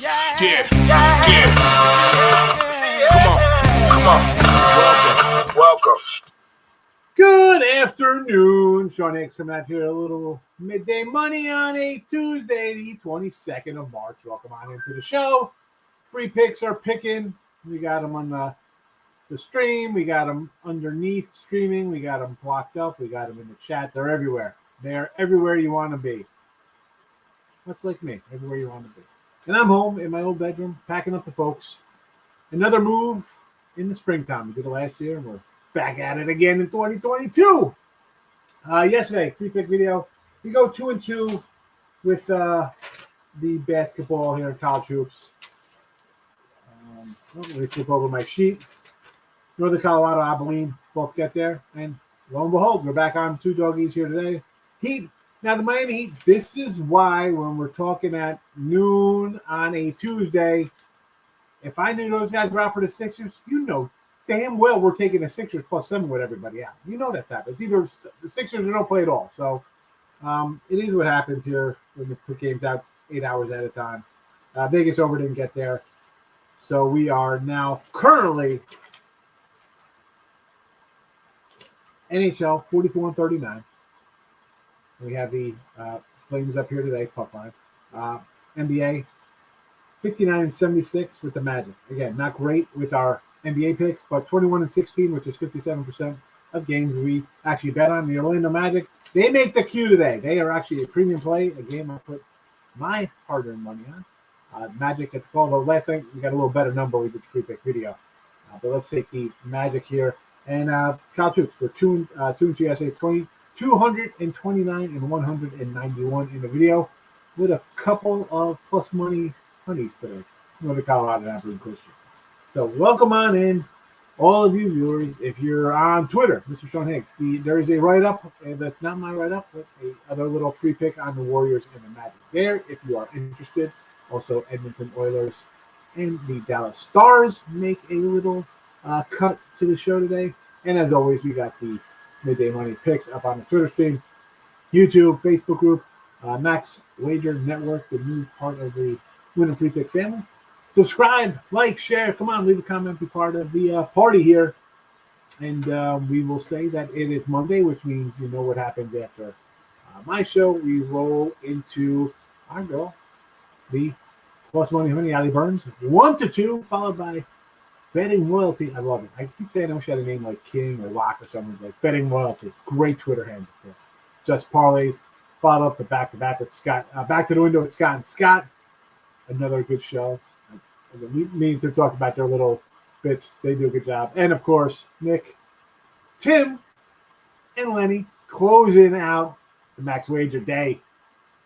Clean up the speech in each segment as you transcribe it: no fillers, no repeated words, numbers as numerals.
Yeah. Come on. Welcome. Good afternoon. Sean Higgs coming out here a little midday money on a Tuesday, the 22nd of March. Welcome on into the show. Free picks are picking. We got them on the stream. We got them underneath streaming. We got them blocked up. We got them in the chat. They're everywhere. They're everywhere you want to be. Much like me, everywhere you want to be. And I'm home in my old bedroom, packing up the folks. Another move in the springtime. We did it last year, and we're back at it again in 2022. Yesterday, free pick video. We go 2-2 with the basketball here in college hoops. Let me flip over my sheet. Northern Colorado, Abilene, both get there. And lo and behold, we're back on two doggies here today. Heat. Now, the Miami Heat, this is why when we're talking at noon on a Tuesday, if I knew those guys were out for the Sixers, you know damn well we're taking the Sixers +7 with everybody out. You know that's happened. It's either the Sixers or don't play at all. So it is what happens here when the put games out 8 hours at a time. Vegas over didn't get there. So we are now currently NHL 44-39. We have the Flames up here today, puck line. NBA 59-76 with the Magic. Again, not great with our NBA picks, but 21-16, which is 57% of games we actually bet on. The Orlando Magic, they make the Q today. They are actually a premium play, a game I put my hard-earned money on. Magic at the call. The last thing, we got a little better number. We did free pick video. But let's take the Magic here. And college hoops, we're 2 SA 229 and 191 in the video with a couple of plus money honeys today. Northern Colorado and Abilene Christian. So welcome on in, all of you viewers. If you're on Twitter, Mr. Sean Higgs, there is a write-up, and that's not my write-up, but another little free pick on the Warriors and the Magic there, if you are interested. Also, Edmonton Oilers and the Dallas Stars make a little cut to the show today. And as always, we got the Midday Money picks up on the Twitter stream, YouTube, Facebook group, Max Wager Network, the new part of the Win and Free Pick family. Subscribe, like, share. Come on, leave a comment, be part of the party here. And we will say that it is Monday, which means you know what happens after my show. We roll into our girl, the Plus Money Honey, Ali Burns, 1-2, followed by Betting Royalty. I love it. I keep saying I wish I had a name like King or Lock or something like Betting Royalty. Great Twitter handle, Chris. Just parlays. Followed up the back-to-back with Scott. Back to the window with Scott and Scott. Another good show. We need to talk about their little bits. They do a good job. And, of course, Nick, Tim, and Lenny closing out the Max Wager day.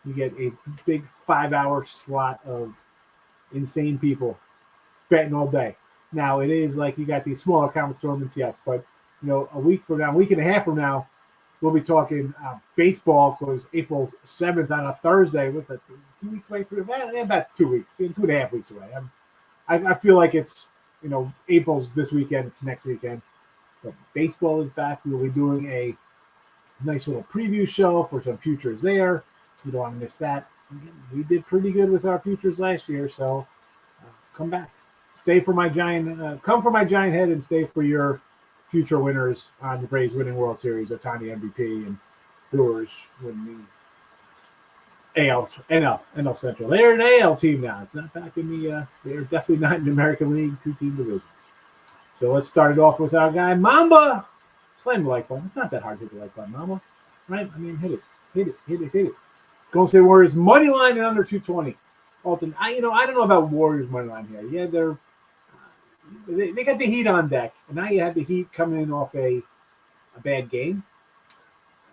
You get a big 5-hour slot of insane people betting all day. Now, it is like you got these smaller conference tournaments, yes, but, you know, a week and a half from now, we'll be talking baseball because April 7th on a Thursday. What's that, 2 weeks away? About 2 weeks, 2.5 weeks away. I feel like it's, you know, April's this weekend, it's next weekend. But baseball is back. We'll be doing a nice little preview show for some futures there. You don't want to miss that. We did pretty good with our futures last year, so come back. Stay for my giant, come for my giant head and stay for your future winners on the Braves winning World Series, Otani MVP, and Brewers winning the NL Central. They're an AL team now. It's not back in the, they're definitely not in the American League 2-team divisions. So let's start it off with our guy, Mamba. Slam the like button. It's not that hard to hit the like button, Mamba. Right? I mean, hit it. Golden State Warriors money line and under 220. Alton, I don't know about Warriors money line here. Yeah, they got the Heat on deck, and now you have the Heat coming in off a bad game.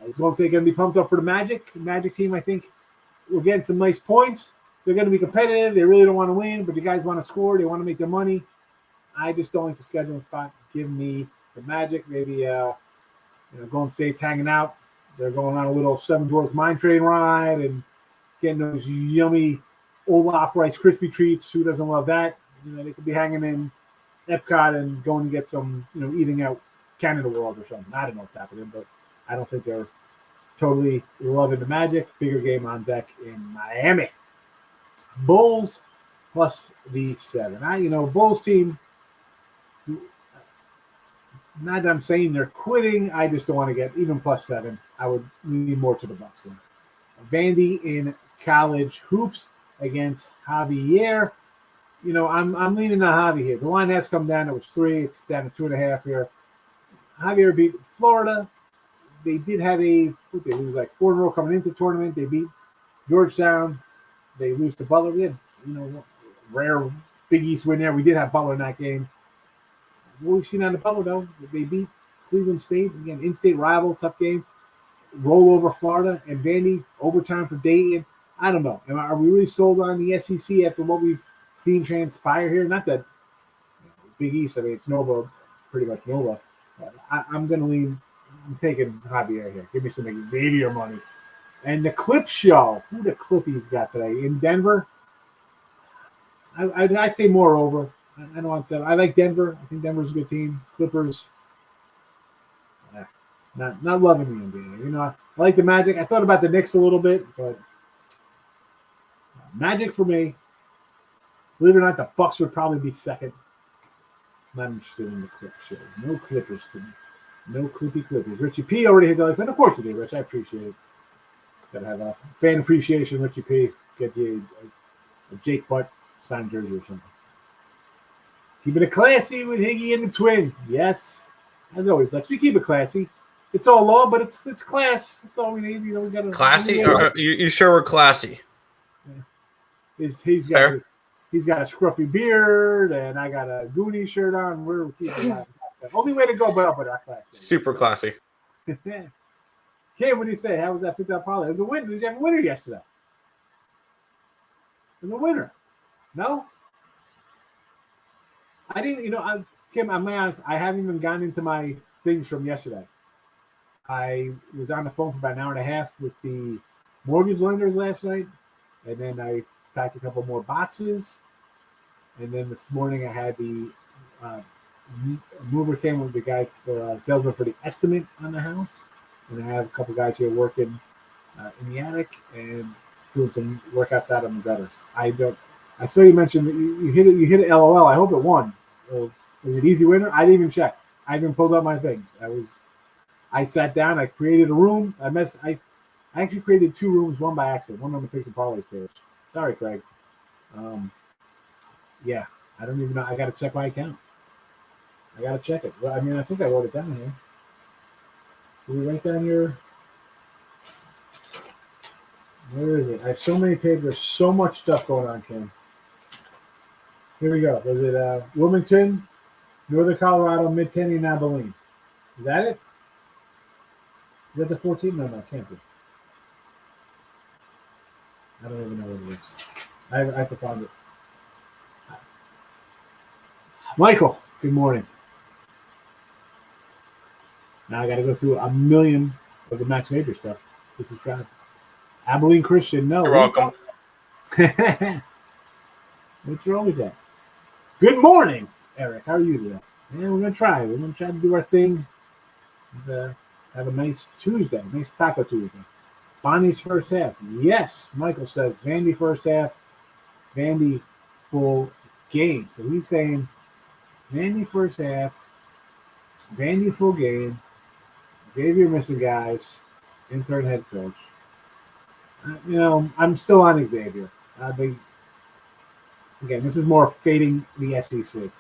Is Golden State going to be pumped up for the Magic? Magic team, I think, we're getting some nice points. They're going to be competitive. They really don't want to win, but you guys want to score. They want to make their money. I just don't like the scheduling spot. Give me the Magic. Maybe Golden State's hanging out. They're going on a little Seven Dwarfs Mine Train ride and getting those yummy Olaf Rice Krispie treats. Who doesn't love that? You know, they could be hanging in Epcot and going to get some, eating out Canada World or something. I don't know what's happening, but I don't think they're totally loving the Magic. Bigger game on deck in Miami. Bulls plus the 7. Bulls team. Not that I'm saying they're quitting. I just don't want to get even plus 7. I would lean more to the Bucks. Vandy in college hoops against Javier. I'm leaning on Javier here. The line has come down. It was 3. It's down to 2.5 here. Javier beat Florida. They did have they lose like 4 in a row coming into the tournament. They beat Georgetown. They lose to Butler. We had, rare Big East win there. We did have Butler in that game. What we've seen on the Butler, though, they beat Cleveland State. Again, in-state rival, tough game. Roll over Florida and Vandy, overtime for Dayton. I don't know. Are we really sold on the SEC after what we've seen transpire here? Not that Big East, it's Nova, pretty much Nova. I'm going to lean. I'm taking Javier here. Give me some Xavier money. And the Clip Show. Who the Clippies got today? In Denver? I'd say more over. I don't want to say. I like Denver. I think Denver's a good team. Clippers, not loving the NBA. I like the Magic. I thought about the Knicks a little bit, but Magic for me. Believe it or not, the Bucks would probably be second. Not interested in the Clip Show. No Clippers to me. No Clippers. Richie P already hit the like, but of course you did, Rich. I appreciate it. Gotta have a fan appreciation, Richie P. Get you a Jake Butt signed jersey or something. Keeping it classy with Higgy and the Twin. Yes. As always, Lex. We keep it classy. It's all law, but it's class. That's all we need. We got classy? You sure we're classy? Yeah. He's got a scruffy beard, and I got a Goonie shirt on. We're keeping that. Only way to go, but our classy. Super classy. Kim, what do you say? How was that $50 parlay? It was a winner. Did you have a winner yesterday? It was a winner. No? I didn't, Kim, I'm honest, I haven't even gotten into my things from yesterday. I was on the phone for about an hour and a half with the mortgage lenders last night, and then I packed a couple more boxes, and then this morning I had the mover came with the guy for salesman for the estimate on the house, and I have a couple guys here working in the attic and doing some work outside on the gutters. I saw you mentioned that you hit it LOL. I hope it won. Was it easy winner? I didn't even check. I even pulled out my things. I sat down. I created a room. I actually created 2 rooms, one by accident, one on the Picks and Parlays page. Sorry, Craig. Yeah, I don't even know. I got to check my account. I got to check it. Well, I think I wrote it down here. Did we write down your? Where is it? I have so many papers, so much stuff going on, Kim. Here we go. Was it Wilmington, Northern Colorado, Mid-Tenny, and Abilene? Is that it? Is that the 14? No, it can't be. I don't even know what it is. I have to find it. Michael, good morning. Now I got to go through a million of the Max Major stuff to subscribe. Abilene Christian, no. You're welcome. What's wrong with that? Good morning, Eric. How are you today? Yeah, we're gonna try. We're gonna try to do our thing. And, have a nice Tuesday, nice Taco Tuesday. Bonnie's first half. Yes, Michael says Vandy first half, Vandy full game. So he's saying Vandy first half, Vandy full game, Xavier missing guys, intern head coach. I'm still on Xavier. Again, this is more fading the SEC.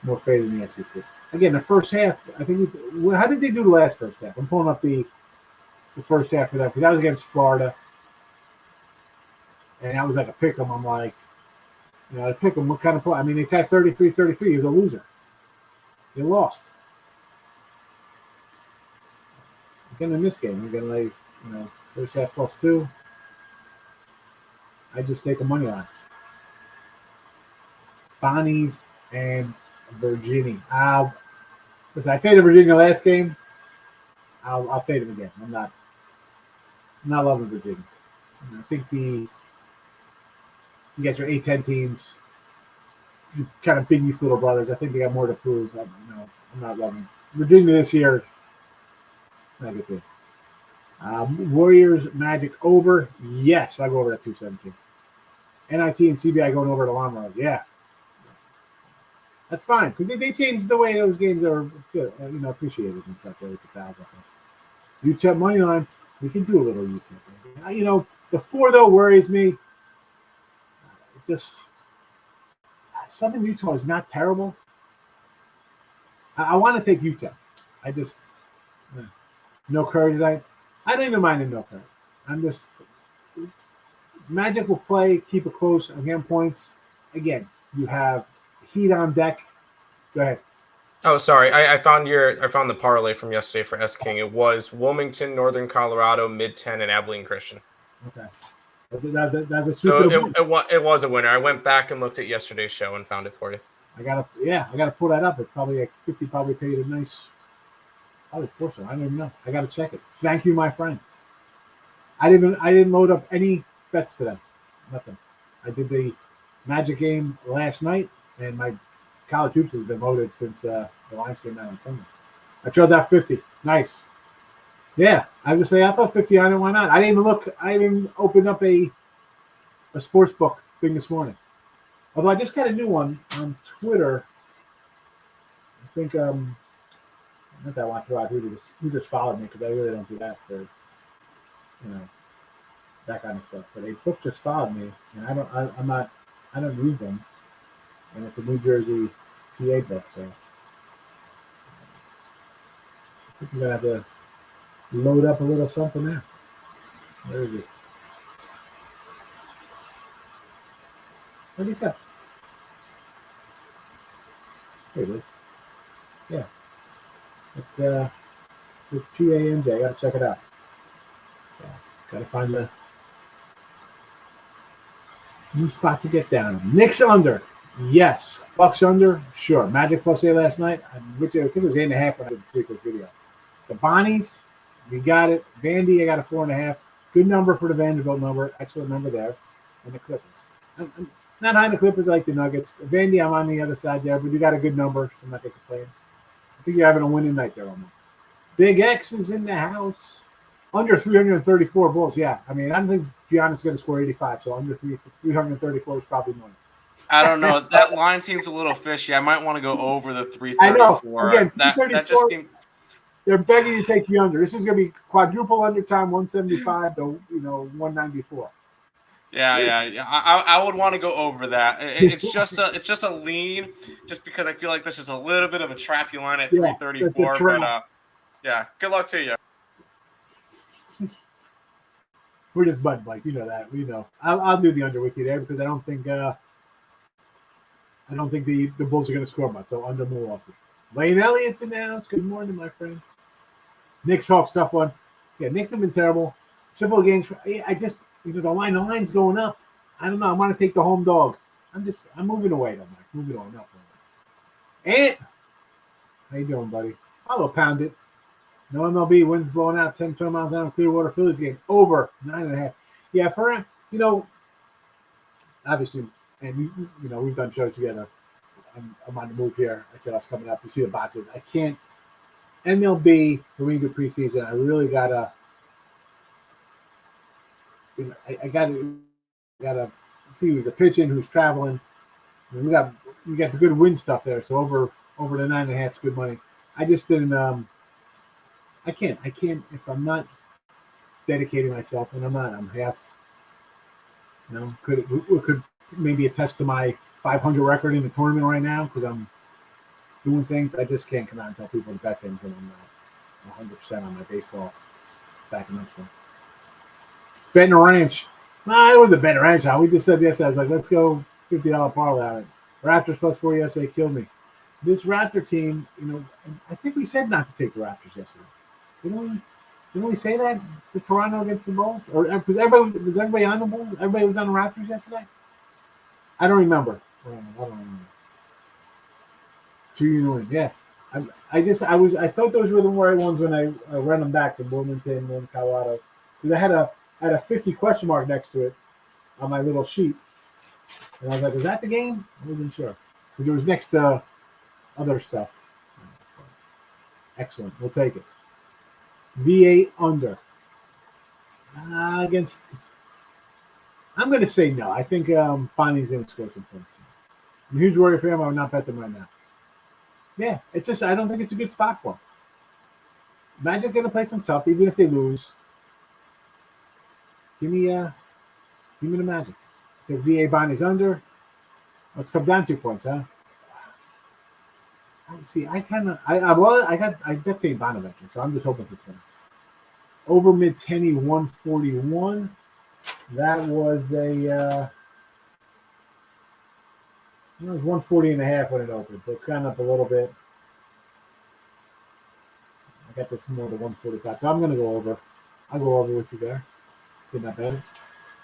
More fading the SEC. Again, the first half, I think. How did they do the last first half? I'm pulling up the first half for that because that was against Florida, and that was like a pick 'em. I'm like, I pick 'em. What kind of play? I mean, they tied 33-33. He was a loser. They lost. Again, in this game, you're gonna first half +2. I just take a money line. Bonnie's and Virginia. Listen, I faded Virginia last game. I'll fade them again. I'm not loving Virginia. I think you got your A-10 teams, you kind of Big East little brothers. I think they got more to prove. I'm not loving Virginia this year. Not good team. Warriors Magic over. Yes, I'll go over that 217. NIT and CBI going over to Llama Road. Yeah. That's fine because they changed the way those games are, officiated and stuff. With the fouls, I think. UTEP money line, we can do a little UTEP. The 4 though worries me. It just Southern Utah is not terrible. I want to take UTEP. I just no Curry tonight. I don't even mind no Curry. I'm just Magic will play, keep it close, again points. Again, you have Heat on deck. Go ahead. Oh, sorry. I found the parlay from yesterday for S King. It was Wilmington, Northern Colorado, Mid 10, and Abilene Christian. Okay. That's a So super. it was a winner. I went back and looked at yesterday's show and found it for you. I gotta pull that up. It's probably like 50. Probably paid a nice. Probably fortune. I don't even know. I gotta check it. Thank you, my friend. I didn't load up any bets today. Nothing. I did the Magic game last night, and my college hoops has been loaded since the lines came out on Sunday. I trailed out 50. Nice. Yeah, I was just saying. I thought 50. I don't. Why not? I didn't even look. I didn't even open up a sports book thing this morning. Although I just got a new one on Twitter. I think not that I want to throw out who just followed me because I really don't do that for that kind of stuff. But a book just followed me, and I don't use them, and it's a New Jersey PA book, so I think I'm gonna have to load up a little something there. Where is it? Where'd it go? Here it is. Yeah. It's PANJ. I gotta check it out. So gotta find a new spot to get down. Knicks under. Yes. Bucks under. Sure. Magic plus 8 last night. I think it was 8.5 when I did the frequent video. The Bonnies, we got it. Vandy, I got a 4.5. Good number for the Vanderbilt number. Excellent number there. And the Clippers. I'm not high on the Clippers like the Nuggets. Vandy, I'm on the other side there, but you got a good number, so I'm not going to complain. I think you're having a winning night there, Omar. Big X is in the house. Under 334 Bulls. Yeah, I mean, I don't think Giannis is going to score 85, so under 334 is probably money. I don't know. That line seems a little fishy. I might want to go over the 334. I know. Again, that just seems. They're begging you to take the under. This is going to be quadruple under time, 175 to 194. Yeah. I would want to go over that. It's just a lean, just because I feel like this is a little bit of a trappy line at 334. But yeah, good luck to you. We're just button Mike, you know that. We know. I'll do the under with you there because I don't think the Bulls are going to score much. So under Milwaukee. Lane Elliott's announced. Good morning, my friend. Knicks Hawks tough one. Yeah, Knicks have been terrible. Triple games. I just the line's going up. I don't know. I want to take the home dog. I'm moving away though, Mike. Moving on. Not Ant, how you doing, buddy? I'll pound it. No MLB, winds blowing out 10, 20 miles an hour. Clearwater Phillies game over 9.5. Yeah, for obviously, and we've done shows together. I'm on the move here. I said I was coming up. You see the boxes. I can't. MLB for me to preseason. I really gotta. I gotta see who's a pitching, who's traveling. We got the good win stuff there. So over the 9.5 is good money. I just didn't. I can't if I'm not dedicating myself, and I'm half. Could maybe attest to my 500 record in the tournament right now because I'm doing things. I just can't come out and tell people to bet things when I'm not 100% on my baseball backing up stuff. Betting a ranch. It was a betting ranch. We just said yesterday. I was like, let's go $50 parlay on it. Raptors plus 4 yesterday killed me. This Raptor team, I think we said not to take the Raptors yesterday. Didn't we say that? The Toronto against the Bulls? Or was everybody on the Bulls? Everybody was on the Raptors yesterday? I don't remember. I don't remember. 2-1, yeah. I thought those were the right ones when I ran them back to Wilmington and Colorado. Because I had a 50 question mark next to it on my little sheet. And I was like, is that the game? I wasn't sure. Because it was next to other stuff. Excellent. We'll take it. V8 under. Against I'm going to say no. I think Bonnie's going to score some points. I'm a huge Warrior fan. I would not bet them right now. Yeah, it's just I don't think it's a good spot for them. Magic going to play some tough, even if they lose. Give me the Magic. Take VA Bonnie's under. Let's come down 2 points, huh? See, I bet St. Bonaventure, so I'm just hoping for points. Over mid tenny 141. That was it was 140 and a half when it opened, so it's gone up a little bit. I got this more to 145, so I'm going to go over. I'll go over with you there. Get that better.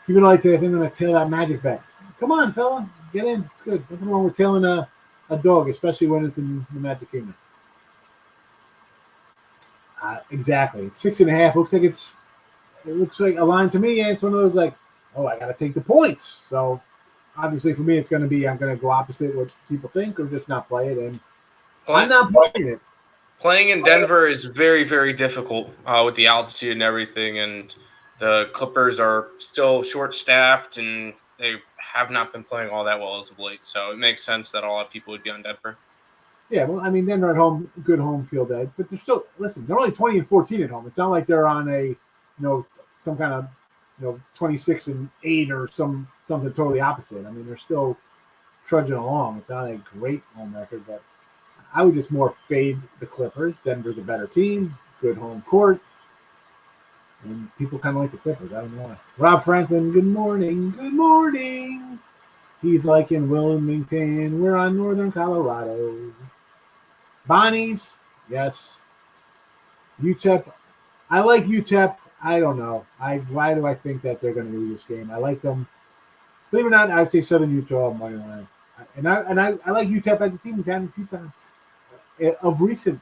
Keep an eye to I think I'm going to tail that Magic bet. Come on, fella. Get in. It's good. Nothing wrong with tailing a dog, especially when it's in the Magic Kingdom. Exactly. It's 6.5. It looks like a line to me, and it's one of those like, oh, I got to take the points. So obviously for me, it's going to be I'm going to go opposite what people think or just not play it. And I'm not playing it. Playing in Denver is very, very difficult with the altitude and everything. And the Clippers are still short-staffed, and they have not been playing all that well as of late. So it makes sense that a lot of people would be on Denver. Yeah, well, I mean, Denver at home, good home field edge, but they're still they're only 20 and 14 at home. It's not like they're on a some kind of 26 and 8 or something totally opposite. I mean, they're still trudging along. It's not a great home record, but I would just more fade the Clippers. Denver's a better team, good home court, and people kind of like the Clippers. I don't know why. Rob Franklin, good morning. Good morning. He's like in Wilmington. We're on Northern Colorado. Bonnie's, yes. UTEP, I like UTEP. I don't know. Why do I think that they're going to lose this game? I like them. Believe it or not, I would say Southern Utah money line. And I like UTEP as a team. We've had them a few times of recently.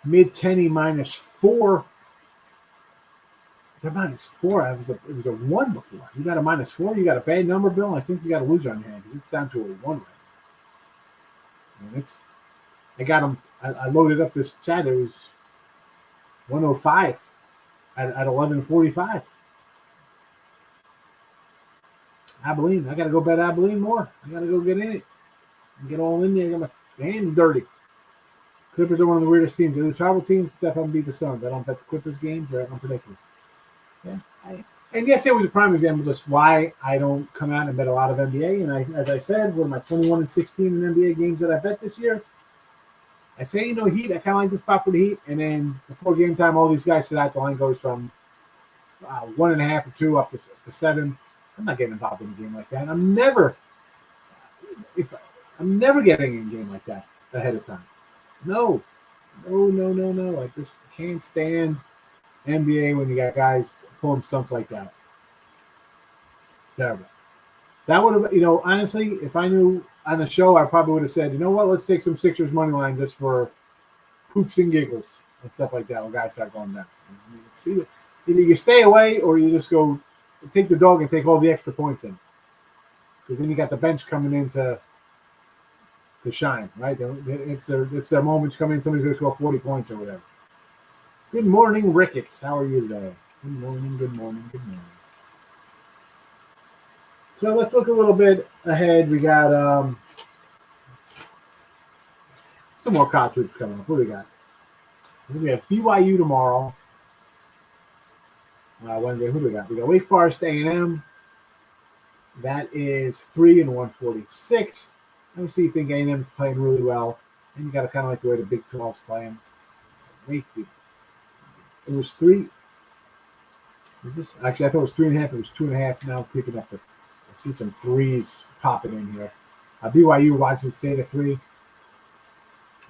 Mid tenny -4. They're -4. It was a 1 before. You got a -4. You got a bad number, Bill. I think you got a loser on your hand because it's down to a 1 right now. And I got them. I loaded up this chat. It was 105 at 11:45. Abilene. I got to go bet Abilene more. I got to go get in it and get all in there. I got my hands dirty. Clippers are one of the weirdest teams. They're the travel teams. Step up and beat the Suns. I don't bet the Clippers games. They're unpredictable. Yeah. And yes, it was a prime example just why I don't come out and bet a lot of NBA. And as I said, one of my 21 and 16 in NBA games that I bet this year, I say, Heat. I kind of like the spot for the Heat. And then before game time, all these guys sit out. The line goes from 1.5 or 2 up to 7. I'm not getting involved in a game like that. I'm never getting in a game like that ahead of time. No. I just can't stand NBA when you got guys pulling stunts like that. Terrible. That would have, honestly, if I knew on the show, I probably would have said, you know what, let's take some Sixers money line just for poops and giggles and stuff like that when guys start going down. Either you stay away or you just go take the dog and take all the extra points in. Because then you got the bench coming in to shine, right? It's their moment to come in. Somebody's going to score 40 points or whatever. Good morning, Ricketts. How are you today? Good morning. So let's look a little bit ahead. We got some more college hoops coming up. What do we got? We have BYU tomorrow. Wednesday. Who do we got? We got Wake Forest A&M. That is 3 and 146. Obviously, you think A&M is playing really well, and you got to kind of like the way the Big 12's playing. Wake, it was 3. Actually, I thought it was 3.5. It was 2.5. Now picking up I see some 3s popping in here. BYU, Washington State at 3.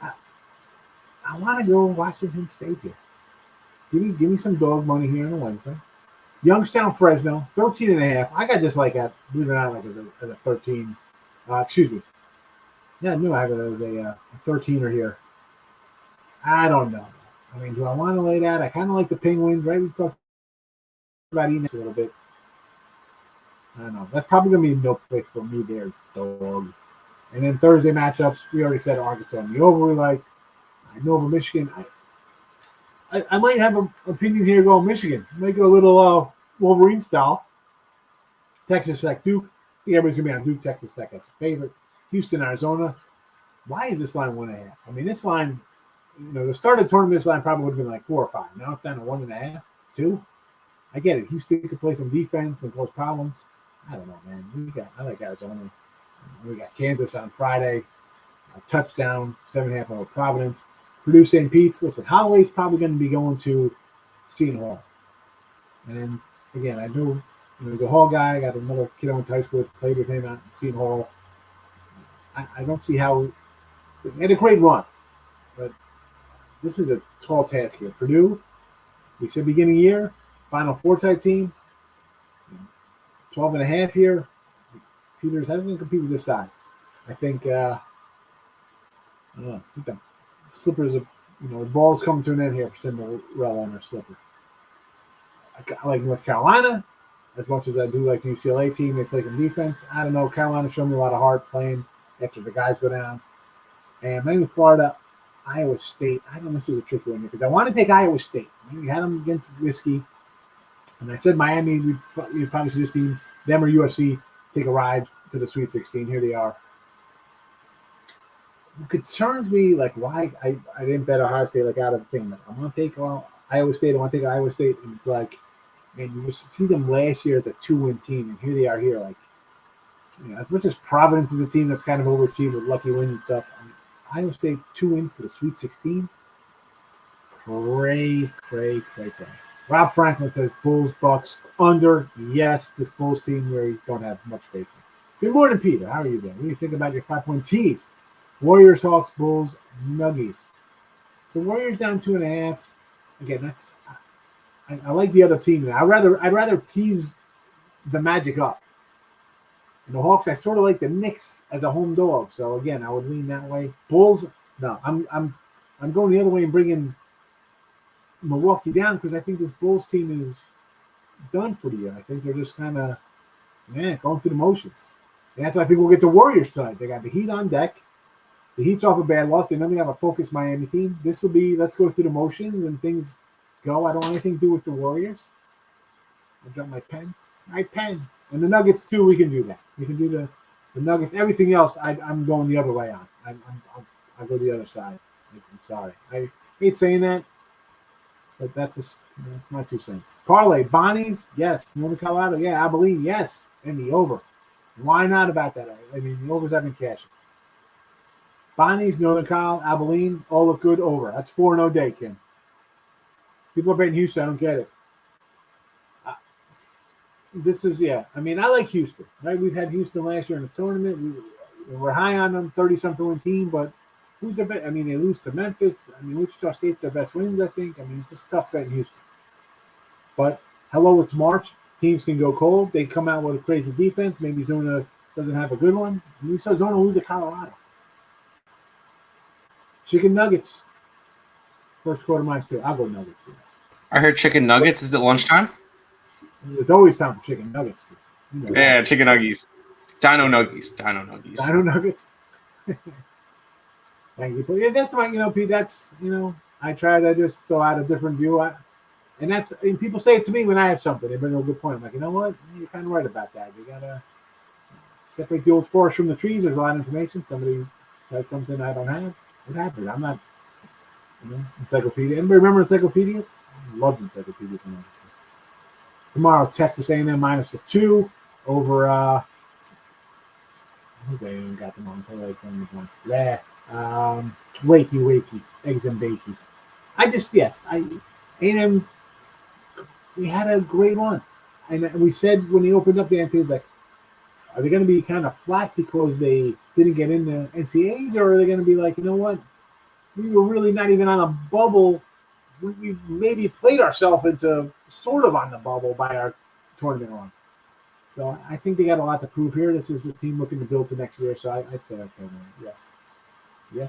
I want to go Washington State here. Give me some dog money here on a Wednesday. Youngstown, Fresno, 13.5. I got this believe it or not, as a 13. Excuse me. Yeah, I knew I had it as a 13er here. I don't know. I mean, do I want to lay that? I kind of like the Penguins, right? We've talked about eating a little bit. I don't know. That's probably going to be no play for me there, dog. And then Thursday matchups, we already said Arkansas and the over we like. Nova, Michigan. I might have an opinion here going Michigan. I might go a little Wolverine style. Texas Tech, Duke. I think everybody's going to be on Duke, Texas Tech as the favorite. Houston, Arizona. Why is this line 1.5? I mean, this line, the start of the tournament, this line probably would have been like 4 or 5. Now it's down to 1.5, 2. I get it. Houston could play some defense and cause problems. I don't know, man. I like Arizona. We got Kansas on Friday. A touchdown, 7.5 over Providence. Purdue St. Pete's. Listen, Holloway's probably going to be going to Seton Hall. And again, I know he's a Hall guy. I got another kid I went to high school with, played with him at Seton Hall. I don't see how they had a great run, but this is a tall task here. Purdue, we said beginning of year, Final Four type team, 12.5 here. Peters hasn't competed with this size. I think, I don't know. I think the slippers of, the ball's coming to an end here for Cinderella and her slipper. I like North Carolina as much as I do like the UCLA team. They play some defense. I don't know. Carolina showed me a lot of heart playing after the guys go down. And maybe Florida, Iowa State. I don't know. This is a tricky one here because I want to take Iowa State. We had them against Whiskey. And I said Miami, we probably should just see them or USC take a ride to the Sweet 16. Here they are. It concerns me, like, why I didn't bet Ohio State, like, out of the thing. Like, I want to take Iowa State. I want to take Iowa State. And it's like, man, you just see them last year as a 2-win team. And here they are here. Like, as much as Providence is a team that's kind of overachieved with lucky wins and stuff, Iowa State 2 wins to the Sweet 16. Cray. Rob Franklin says Bulls, Bucks, under. Yes, this Bulls team we don't have much faith in. Good morning, Peter. How are you doing? What do you think about your 5-point tees? Warriors, Hawks, Bulls, Nuggies. So Warriors down 2.5. Again, that's I like the other team. I'd rather tease the Magic up. And the Hawks, I sort of like the Knicks as a home dog. So again, I would lean that way. Bulls, no, I'm going the other way and bringing Milwaukee down because I think this Bulls team is done for the year. I think they're just kind of going through the motions. And that's why I think we'll get the Warriors tonight. They got the Heat on deck. The Heat's off a bad loss. They're not going to have a focused Miami team. This will be, let's go through the motions and things go. I don't want anything to do with the Warriors. I'll drop my pen. My pen. And the Nuggets, too, we can do that. We can do the Nuggets. Everything else, I'm going the other way on. I'll go the other side. I'm sorry. I hate saying that, but that's just my 2 cents. Parlay, Bonnie's, yes. Northern Colorado, yeah. Abilene, yes. And the over. Why not about that? I mean, the overs have been cashing. Bonnie's, Northern Cal, Abilene, all look good over. That's 4-0 day, Kim. People are betting Houston. I don't get it. This is, I mean, I like Houston, right? We've had Houston last year in the tournament. We're high on them, 30-something win team, but who's their bet? I mean, they lose to Memphis. I mean, Wichita State's their best wins, I think. I mean, it's just tough betting Houston. But, hello, it's March. Teams can go cold. They come out with a crazy defense. Maybe Zona doesn't have a good one. We saw Zona lose to Colorado. Chicken nuggets. First quarter, mine still. I'll go nuggets, yes. I heard chicken nuggets. Is it lunchtime? It's always time for chicken nuggets. Yeah, chicken nuggies. Dino nuggies. Dino nuggets. Thank you. But yeah, that's why, Pete, that's, I try to just throw out a different view. And people say it to me when I have something. They bring a good point. I'm like, you know what? You're kind of right about that. You got to separate the old forest from the trees. There's a lot of information. Somebody says something I don't have. What happened? I'm not, encyclopedia. Anybody remember encyclopedias? I loved encyclopedias. Tomorrow, Texas A&M -2 over. Who's A&M got them on? Wakey, eggs and bakey. A&M. We had a great run, and we said when they opened up the NCAAs, like, are they going to be kind of flat because they didn't get in the NCAAs, or are they going to be like, you know what? We were really not even on a bubble. We maybe played ourselves into sort of on the bubble by our tournament run. So I think they got a lot to prove here. This is a team looking to build to next year. So I'd say, okay, man, yes. What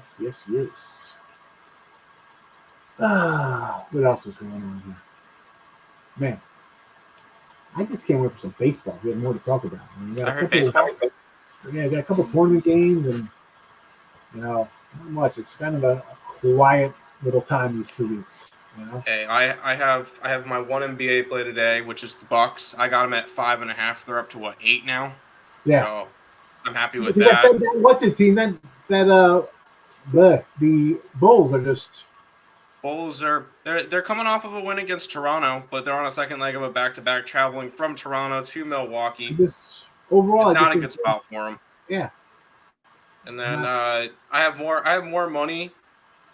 else is going on here? Man, I just can't wait for some baseball. We have more to talk about. I heard baseball. Yeah, got a couple tournament games, and not much. It's kind of a quiet little time these 2 weeks. You know? Hey, I have my one NBA play today, which is the Bucks. I got them at 5.5. They're up to what, 8 now? Yeah. So I'm happy with that. that. What's the team the Bulls are just. Bulls they're coming off of a win against Toronto, but they're on a second leg of a back-to-back, traveling from Toronto to Milwaukee. Just overall, It's not a good spot for them. Yeah. And then I have more money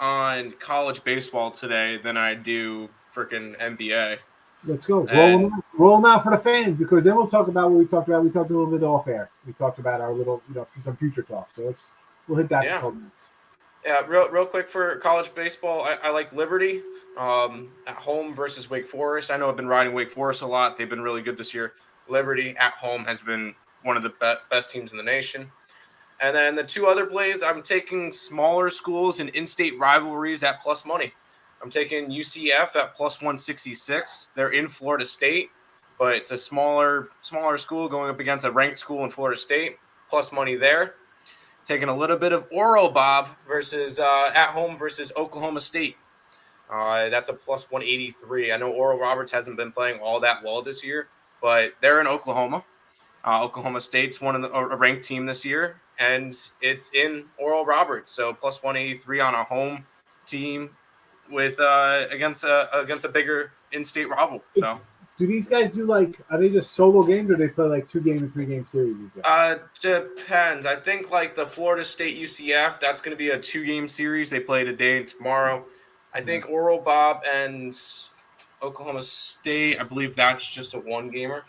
on college baseball today than I do freaking NBA. Let's go. Roll them out for the fans, because then we'll talk about what we talked about. We talked a little bit off air. We talked about our little, some future talk. So we'll hit that for a couple minutes. Yeah, real quick for college baseball, I like Liberty at home versus Wake Forest. I know I've been riding Wake Forest a lot. They've been really good this year. Liberty at home has been one of the best teams in the nation. And then the two other plays, I'm taking smaller schools and in-state rivalries at plus money. I'm taking UCF at plus 166. They're in Florida State, but it's a smaller school going up against a ranked school in Florida State. Plus money there. Taking a little bit of Oral Bob versus at home versus Oklahoma State. That's a plus 183. I know Oral Roberts hasn't been playing all that well this year, but they're in Oklahoma. Oklahoma State's a ranked team this year, and it's in Oral Roberts. So plus 183 on a home team with against a bigger in-state rival. So. Do these guys are they just solo games, or do they play like 2-game and 3-game series? Depends. I think like the Florida State UCF, that's going to be a 2-game series. They play today and tomorrow. I think Oral Bob and Oklahoma State, I believe that's just a 1-gamer.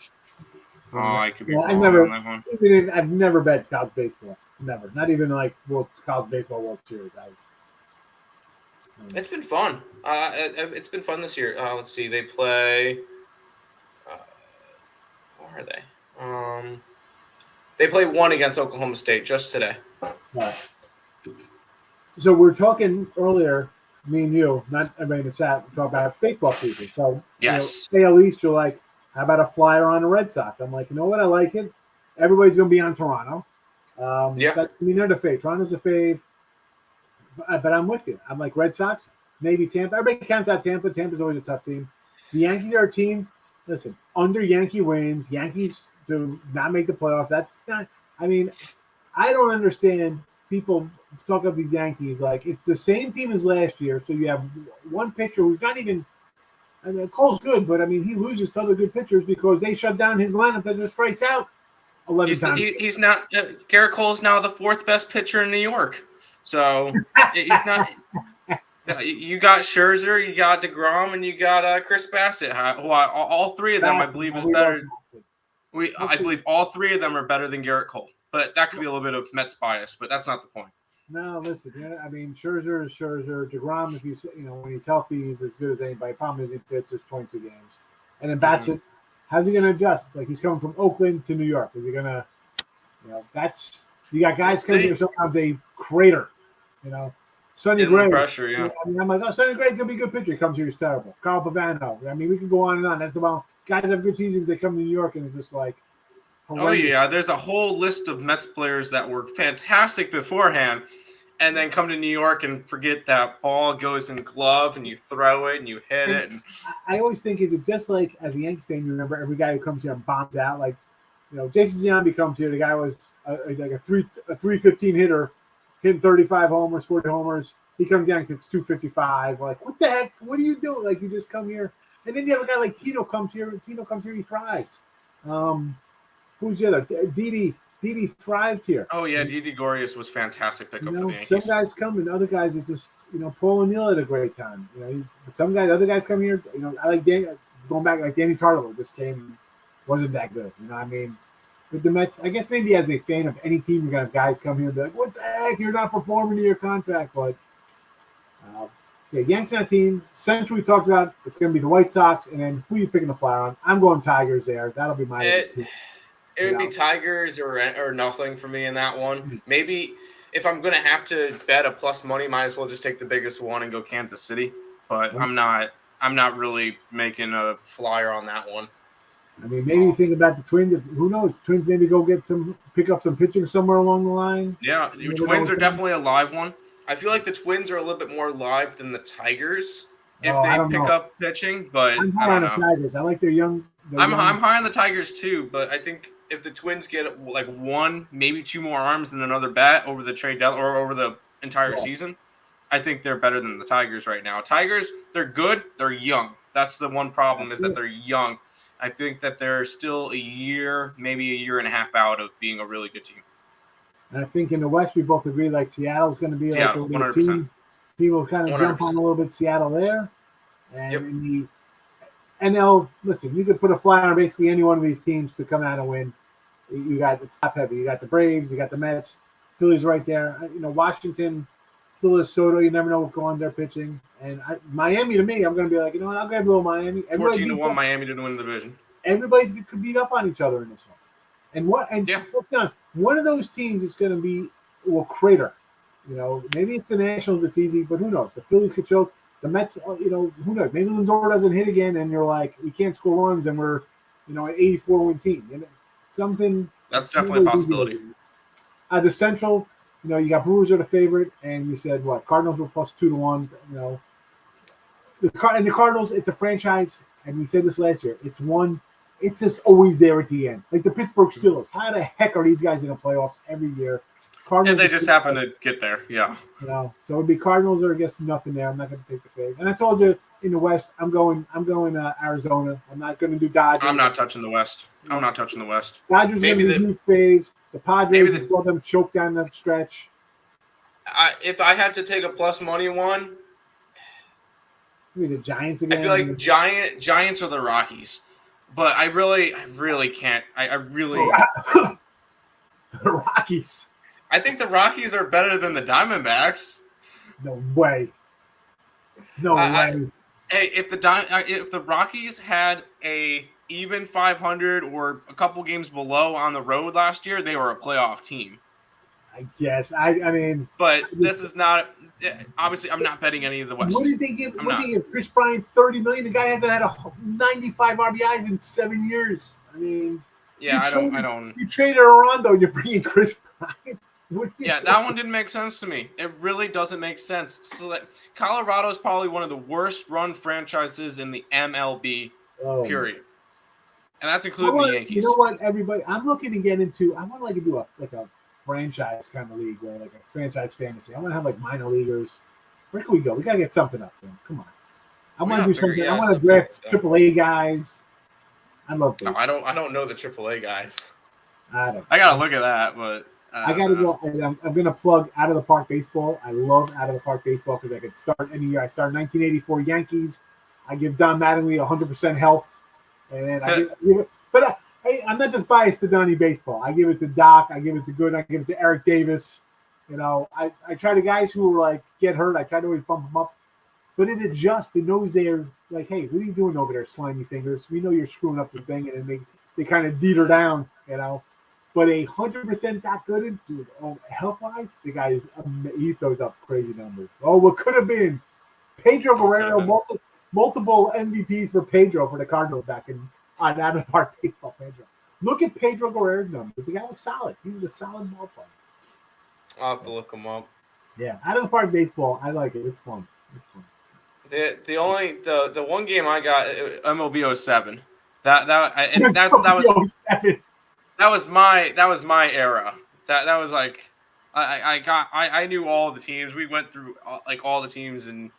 I could be wrong on that one. I've never bet college baseball. Never. Not even like college baseball World Series. It's been fun. It's been fun this year. Let's see. They play. Where are they? They play 1 against Oklahoma State just today. Right. So we're talking earlier, me and you, not everybody in the chat, talk about baseball season. So yes, at least you're like, how about a flyer on the Red Sox? I'm like, you know what? I like it. Everybody's going to be on Toronto. They're the fave. Toronto's the fave. But I'm with you. I'm like Red Sox, maybe Tampa. Everybody counts out Tampa. Tampa's always a tough team. The Yankees are a team. Listen, under Yankee wins, Yankees to not make the playoffs. That's not. I mean, I don't understand people talk of these Yankees like it's the same team as last year. So you have one pitcher who's not even. I mean, Cole's good, but I mean, he loses to other good pitchers because they shut down his lineup that just strikes out 11 times. He's not. Garrett Cole's now the 4th best pitcher in New York. So he's not. You got Scherzer, you got DeGrom, and you got Chris Bassett. Who all 3 of them, I believe, is better. I believe all 3 of them are better than Garrett Cole. But that could be a little bit of Mets bias, but that's not the point. No, listen. I mean, Scherzer is Scherzer. DeGrom, if he's when he's healthy, he's as good as anybody. Problem is he pitches 22 games, and then Bassett, how's he going to adjust? Like he's coming from Oakland to New York. Is he going to? That's you got guys coming here. Sometimes they crater. Sonny Gray. Pressure, yeah. I mean, I'm like, Sonny Gray's gonna be a good pitcher. He comes here, he's terrible. Carl Pavano. I mean, we can go on and on. That's the one. Guys have good seasons. They come to New York and it's just like. Horrendous. Oh yeah, there's a whole list of Mets players that were fantastic beforehand, and then come to New York and forget that ball goes in glove and you throw it and you hit it. And I always think, is it just like as a Yankee fan, you remember every guy who comes here and bombs out? Like, Jason Giambi comes here. The guy was like a 315 hitter. Hitting 35 homers, 40 homers. He comes down and it's 255. Like, what the heck? What are you doing? Like, you just come here. And then you have a guy like Tito comes here. Tito comes here, he thrives. Who's the other? Didi thrived here. Oh, yeah, Didi Gregorius was fantastic pickup for the Yankees. Some guys come and other guys, it's just, Paul O'Neill had a great time. Other guys come here. I like Danny, going back, like Danny Tarlow just came, wasn't that good. I mean, with the Mets, I guess maybe as a fan of any team, you're going to have guys come here and be like, what the heck? You're not performing to your contract. But, Yanks on a team. Central we talked about, it's going to be the White Sox. And then who are you picking the flyer on? I'm going Tigers there. That'll be my It would be Tigers or nothing for me in that one. Maybe if I'm going to have to bet a plus money, might as well just take the biggest one and go Kansas City. But I'm not really making a flyer on that one. I mean, maybe you think about the Twins. Who knows? Twins maybe go pick up some pitching somewhere along the line. Yeah, Twins are definitely a live one. I feel like the Twins are a little bit more live than the Tigers. if I they don't pick know. up pitching, but I'm I high on don't the know. Tigers. I like their young. I'm high on the Tigers too, but I think if the Twins get like one, maybe two more arms than another bat over the trade deadline or over the entire season, I think they're better than the Tigers right now. Tigers, they're good. They're young. That's the one problem is that they're young. I think that they're still a year, maybe a year and a half out of being a really good team. And I think in the West, we both agree like Seattle's going to be like a 100%. team. People kind of 100%. jump on a little bit Seattle there. And in the NL, listen, you could put a flyer on basically any one of these teams to come out and win. You got it's top heavy. You got the Braves, you got the Mets, Phillies right there. Washington still is Soto. You never know what's going on their pitching. And Miami, to me, I'm going to be like, I'll grab a little Miami. 14-1 Miami to win the division. Everybody's could beat up on each other in this one. And let's be honest, one of those teams is going to will crater. Maybe it's the Nationals, it's easy, but who knows? The Phillies could choke. The Mets, who knows? Maybe Lindor doesn't hit again, and you're like, we can't score runs, and we're, an 84-win team. Something. That's definitely a possibility. The Central, you got Brewers are the favorite, and you said what? Cardinals were plus 2-1. The Cardinals, it's a franchise, and we said this last year. It's just always there at the end. Like the Pittsburgh Steelers. How the heck are these guys in the playoffs every year? Cardinals. If they just happen to get there, yeah. So it'd be Cardinals or I guess nothing there. I'm not going to take the fade. And I told you in the West, I'm going Arizona. I'm not going to do Dodgers. I'm not touching the West. Dodgers are going to be huge fades. The Padres, I saw them choke down the stretch. If I had to take a plus money one, maybe the Giants again. I feel like Giants or the Rockies. But I really can't. I really the Rockies. I think the Rockies are better than the Diamondbacks. No way. Hey, if the Rockies had a even 500 or a couple games below on the road last year, they were a playoff team. I guess. I mean. But this is not. Obviously, I'm not betting any of the West. What did they give? What did they give Chris Bryant $30 million? The guy hasn't had 95 RBIs in 7 years. I mean. Yeah, I don't. You traded Rondo and you're bringing Chris Bryant. That one didn't make sense to me. It really doesn't make sense. So Colorado is probably one of the worst run franchises in the MLB. Period. And that's including the Yankees. You know what, everybody? I'm looking to get into. I want to do a franchise kind of league where like a franchise fantasy. I want to have like minor leaguers. Where can we go? We gotta get something up there. Come on. I want to do something. I want to draft AAA guys. I love this. I don't know the AAA guys. I gotta look at that, but I gotta go. And I'm gonna plug Out of the Park Baseball. I love Out of the Park Baseball because I could start any year. I started 1984 Yankees. I give Don Mattingly 100% health, and then I give it. But I'm not just biased to Donnie Baseball. I give it to Doc. I give it to Good. I give it to Eric Davis. I try to guys who like get hurt. I try to always bump them up. But it adjusts. It knows they're like, hey, what are you doing over there, slimy fingers? We know you're screwing up this thing, and then they kind of deet her down, But 100% Doc Gooden, dude, health-wise, the guy he throws up crazy numbers. Oh, what could have been? Pedro Guerrero, multiple MVPs for Pedro for the Cardinals back on Out of the Park Baseball. Pedro, look at Pedro Guerrero's numbers. The guy was solid. He was a solid ball player. I'll have to look him up. Yeah, Out of the Park Baseball, I like it. It's fun. The one game I got MLB 07. That was 07. That was my era. That was like I knew all the teams. We went through all the teams and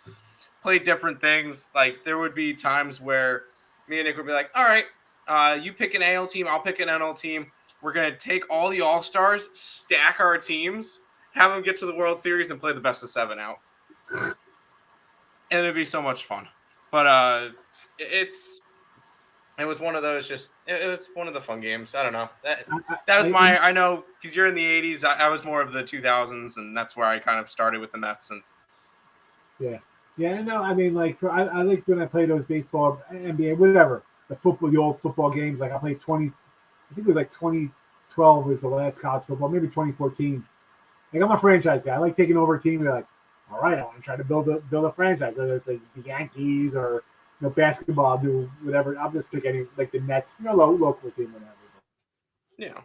played different things. Like there would be times where me and Nick would be like, "All right, you pick an AL team, I'll pick an NL team. We're gonna take all the All-Stars, stack our teams, have them get to the World Series, and play the best of 7 out." And it'd be so much fun. But it was one of those it was one of the fun games. I don't know. That was I know because you're in the 80s. I was more of the 2000s, and that's where I kind of started with the Mets. And yeah, no, I mean, like I like when I play those baseball, NBA, whatever, the old football games. Like I played 20, I think it was like 2012 was the last college football, maybe 2014. Like I'm a franchise guy. I like taking over a team and be like, all right, I want to try to build a franchise, whether it's like the Yankees or basketball. I'll do whatever. I'll just pick any like the Nets, local team, whatever. Yeah.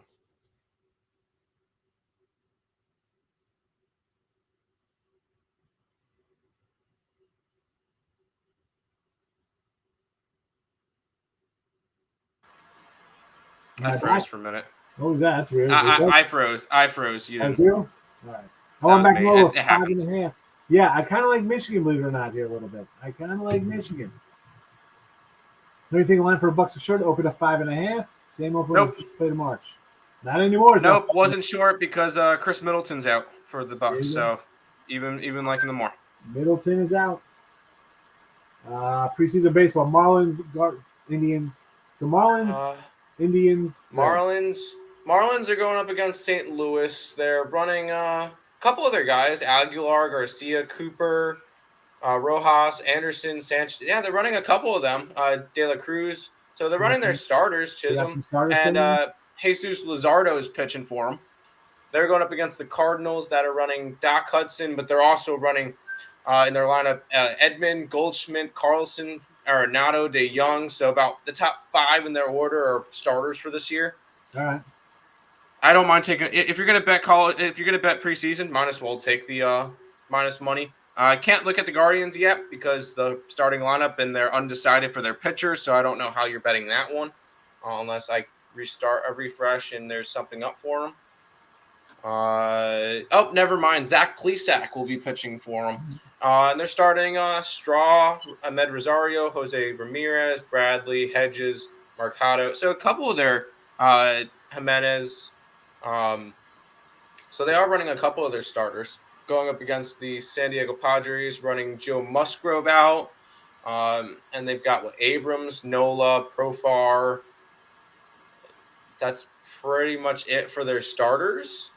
I froze for a minute. What was that? That's weird. I froze. You That was didn't. you? All right. I went back me. over It 5.5. Yeah, I kind of like Michigan, believe it or not, here a little bit. I kind of like Michigan. Anything line for $1 a short? Open at 5.5. Same open. Nope. Play to March. Not anymore. Nope. Wasn't short because Chris Middleton's out for the Bucks. So even liking them more. Middleton is out. Preseason baseball. Marlins, Indians. So Marlins, Indians. Marlins are going up against St. Louis. They're running a couple of their guys: Aguilar, Garcia, Cooper, Rojas, Anderson, Sanchez. Yeah, they're running a couple of them. De La Cruz. So they're running their starters, Chisholm, and Jesus Luzardo is pitching for them. They're going up against the Cardinals that are running Doc Hudson, but they're also running in their lineup Edmund, Goldschmidt, Carlson, Arenado, De Jong. So about the top 5 in their order are starters for this year. All right. I don't mind taking if you're going to bet if you're going to bet preseason, might as well take the minus money. I can't look at the Guardians yet because the starting lineup and they're undecided for their pitcher, so I don't know how you're betting that one unless I refresh and there's something up for them. Never mind. Zach Plesac will be pitching for them. And they're starting Straw, Ahmed Rosario, Jose Ramirez, Bradley, Hedges, Mercado. So a couple of their Jimenez. So they are running a couple of their starters. Going up against the San Diego Padres, running Joe Musgrove out. And they've got Abrams, Nola, Profar. That's pretty much it for their starters.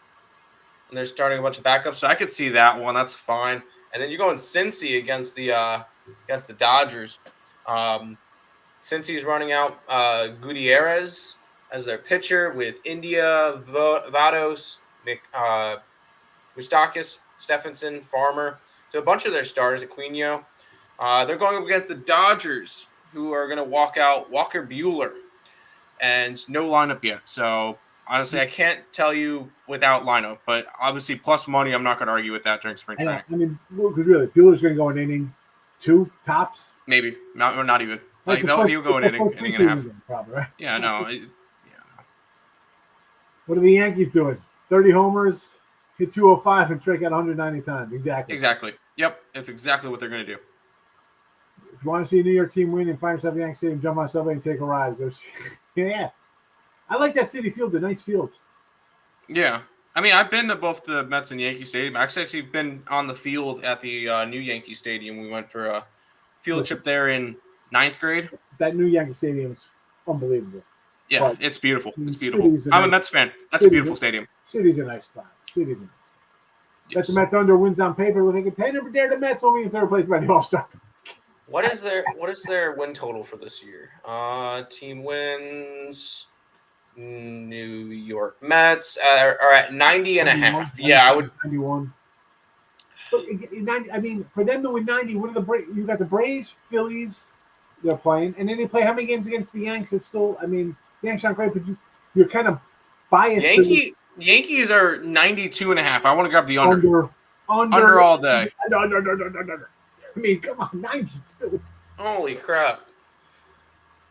And they're starting a bunch of backups. So I could see that one. That's fine. And then you go in Cincy against the Dodgers. Cincy's running out Gutierrez as their pitcher with India, Vados, Moustakis, Stephenson, Farmer. So a bunch of their stars, Aquino. They're going up against the Dodgers, who are going to walk out Walker Buehler. And no lineup yet. So honestly, I can't tell you without lineup. But obviously, plus money, I'm not going to argue with that during spring training. I mean, because really, Buehler's going to go in inning 2 tops. Maybe not even. He'll go in inning and a half. Probably, right? Yeah, no. What are the Yankees doing? 30 homers, hit 205, and strike out 190 times. Exactly. Yep, it's exactly what they're going to do. If you want to see a New York team win and find yourself at Yankee Stadium, jump on subway and take a ride. Yeah. I like that City Field. They're nice fields. Yeah. I mean, I've been to both the Mets and Yankee Stadium. I've actually been on the field at the new Yankee Stadium. We went for a field trip there in 9th grade. That new Yankee Stadium is unbelievable. Yeah, but it's beautiful. It's beautiful. I'm a Mets fan. That's a beautiful stadium. City's a nice spot. Yes. That's the Mets under wins on paper. We're thinking, hey, number there, the Mets only in 3rd place by the All-Star. What is their win total for this year? Team wins. New York Mets are at 90.5. Yeah, I would 91. But I mean, for them to win 90, what are the Braves? You got the Braves, Phillies. They're playing, and then they play how many games against the Yanks? It's still, I mean, the Yanks aren't great, but you're kind of biased. Yankees are 92.5. I want to grab the under all day. Under. I mean, come on, 92. Holy crap!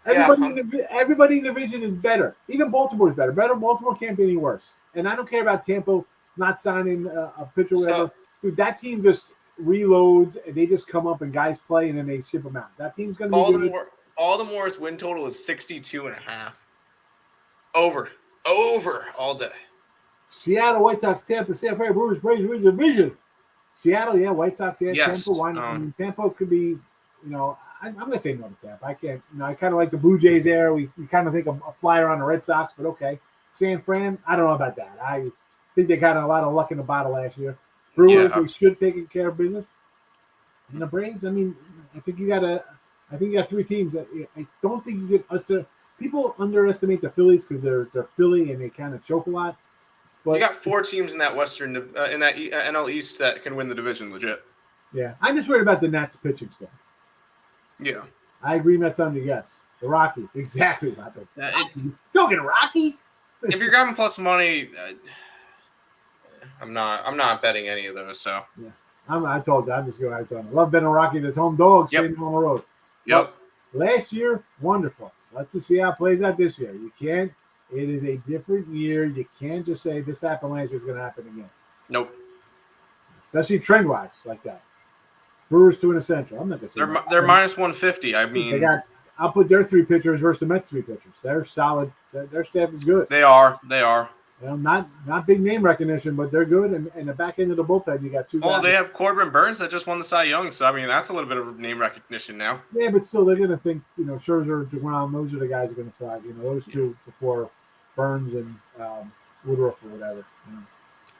Everybody in the division is better. Even Baltimore is better. Baltimore can't be any worse. And I don't care about Tampa not signing a pitcher or whatever. Dude, that team just reloads and they just come up and guys play and then they ship them out. That team's going to be good. Baltimore's win total is 62.5. Over all day. Seattle, White Sox, Tampa, San Fran, Brewers, Braves, win division. Seattle, yeah, White Sox, yeah, yes. Tampa. Why not? I mean, Tampa could be, I'm going to say no to Tampa. I can't, I kind of like the Blue Jays there. We kind of think of a flyer on the Red Sox, but okay. San Fran, I don't know about that. I think they got a lot of luck in the bottle last year. Brewers, they should take care of business. And the Braves, I mean, I think you got 3 teams that I don't think you get us to. People underestimate the Phillies because they're Philly and they kind of choke a lot. But you got 4 teams in that Western in that NL East that can win the division legit. Yeah, I'm just worried about the Nats pitching stuff. Yeah, I agree. Mets on the yes. The Rockies, exactly about the Rockies. Talking Rockies. If you're grabbing plus money, I'm not betting any of those. So yeah, I told you I'm just going. I love betting Rockies as home dogs staying on the road. Yep. But last year, wonderful. Let's just see how it plays out this year. You can't. It is a different year. You can't just say this happened last year is going to happen again. Nope. Especially trend-wise like that. Brewers to an essential. I'm not going to say they're minus 150. I mean, I'll put their 3 pitchers versus the Mets 3 pitchers. They're solid. Their staff is good. They are. You know, not big name recognition, but they're good. And the back end of the bullpen, you got 2 guys. Well, they have Corbin Burns that just won the Cy Young, so I mean that's a little bit of name recognition now. Yeah, but still, they're going to think, Scherzer, DeGrom, those are the guys who are going to thrive. Those two before Burns and Woodruff or whatever.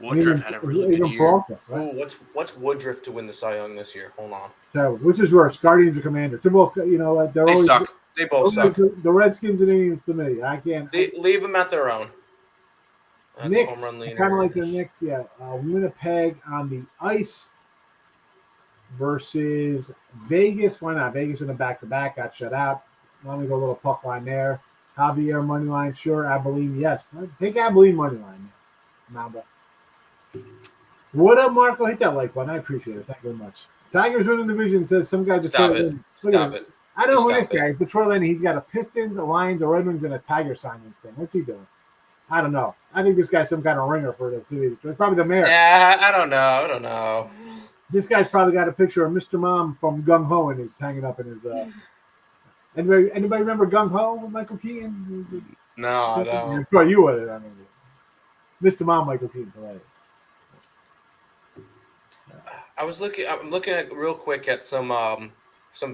Woodruff had a really good year. Peralta, right? Ooh, what's Woodruff to win the Cy Young this year? Hold on. Terrible. Which is worse, Guardians or Commanders? They're both, they're They always, suck. They both suck. The Redskins and Indians to me. I can't. Leave them at their own. That's Knicks, home run kind of like the Knicks, yeah. Winnipeg on the ice versus Vegas. Why not? Vegas in a back-to-back got shut out. Let me go a little puck line there. Javier money line, sure. Abilene, yes. Take Abilene money line. Mamba. What up, Marco? Hit that like button. I appreciate it. Thank you very much. Tigers winning division says some guy just Stop it. Stop it. I don't know who this guy is. Detroit Lenny. He's got a Pistons, a Lions, a Red Wings, and a Tiger sign this thing. What's he doing? I don't know. I think this guy's some kind of ringer for the city of Detroit. Probably the mayor. Yeah, I don't know. This guy's probably got a picture of Mr. Mom from Gung Ho and is hanging up in his. Anybody remember Gung Ho with Michael Keaton? No, I don't. Well, you would. I mean, Mr. Mom, Michael Keaton's hilarious. I'm looking at real quick at some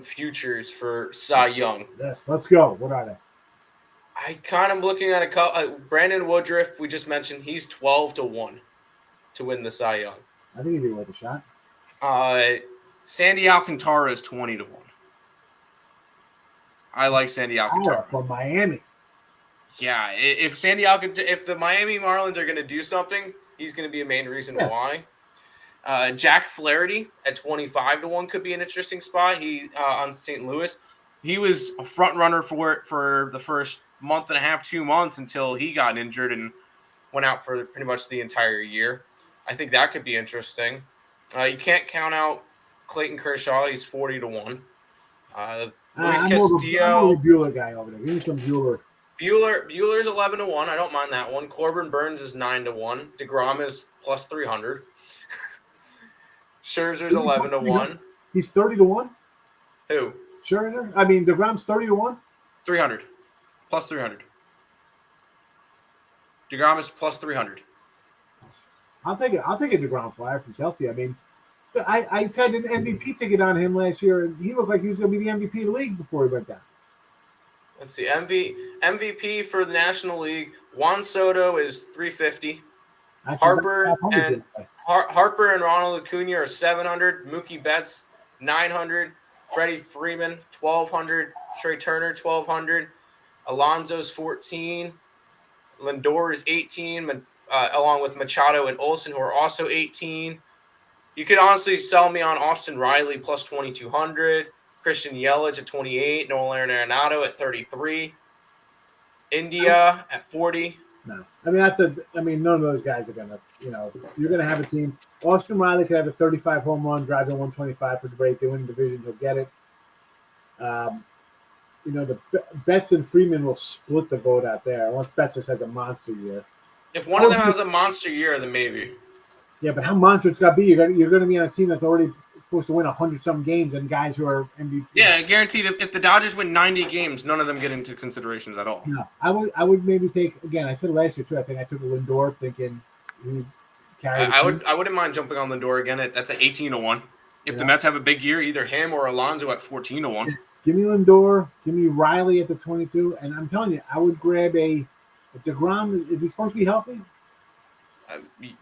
futures for Cy Young. Yes, let's go. What are they? I kind of looking at a couple. Brandon Woodruff, we just mentioned, he's 12-1 to win the Cy Young. I think he'd be worth a shot. Sandy Alcantara is 20-1. I like Sandy Alcantara from Miami. Yeah, if the Miami Marlins are going to do something, he's going to be a main reason why. Jack Flaherty at 25-1 could be an interesting spot. He on St. Louis, he was a front runner for the first month and a half, 2 months until he got injured and went out for pretty much the entire year. I think that could be interesting. You can't count out Clayton Kershaw. He's 40-1. Luis Castillo. I'm a Bueller guy over there. Give me some Bueller. Bueller's 11-1. I don't mind that one. Corbin Burns is 9-1. DeGrom is plus 300. Scherzer's 11-1. He's 30-1. Who? Scherzer. I mean, DeGrom's 30-1. 300. Plus 300. DeGrom is plus 300. I'll take it. I'll take a DeGrom flyer if he's healthy. I mean, I said an MVP ticket on him last year, and he looked like he was going to be the MVP of the league before he went down. Let's see. MVP for the National League. Juan Soto is 350. Harper and Ronald Acuna are 700. Mookie Betts 900. Freddie Freeman 1,200. Trey Turner 1,200. Alonso's 14. Lindor is 18, along with Machado and Olsen, who are also 18. You could honestly sell me on Austin Riley plus 2,200. Christian Yelich at 28. Nolan Arenado at 33. India at 40. No. I mean, none of those guys are going to, you're going to have a team. Austin Riley could have a 35 home run, drive in 125 for the Braves. They win the division, he'll get it. The Betts and Freeman will split the vote out there unless Betts just has a monster year. If one of them has a monster year, then maybe. Yeah, but how monster it's got to be? You're going to be on a team that's already supposed to win 100-some games and guys who are MVP. Yeah, guaranteed. If the Dodgers win 90 games, none of them get into considerations at all. No, I would maybe take, again, I said last year too, I think I took a Lindor thinking he would carry I wouldn't mind jumping on Lindor again. That's at 18-1. If the Mets have a big year, either him or Alonso at 14-1. Give me Lindor, give me Riley at the 22, and I'm telling you, I would grab a DeGrom. Is he supposed to be healthy?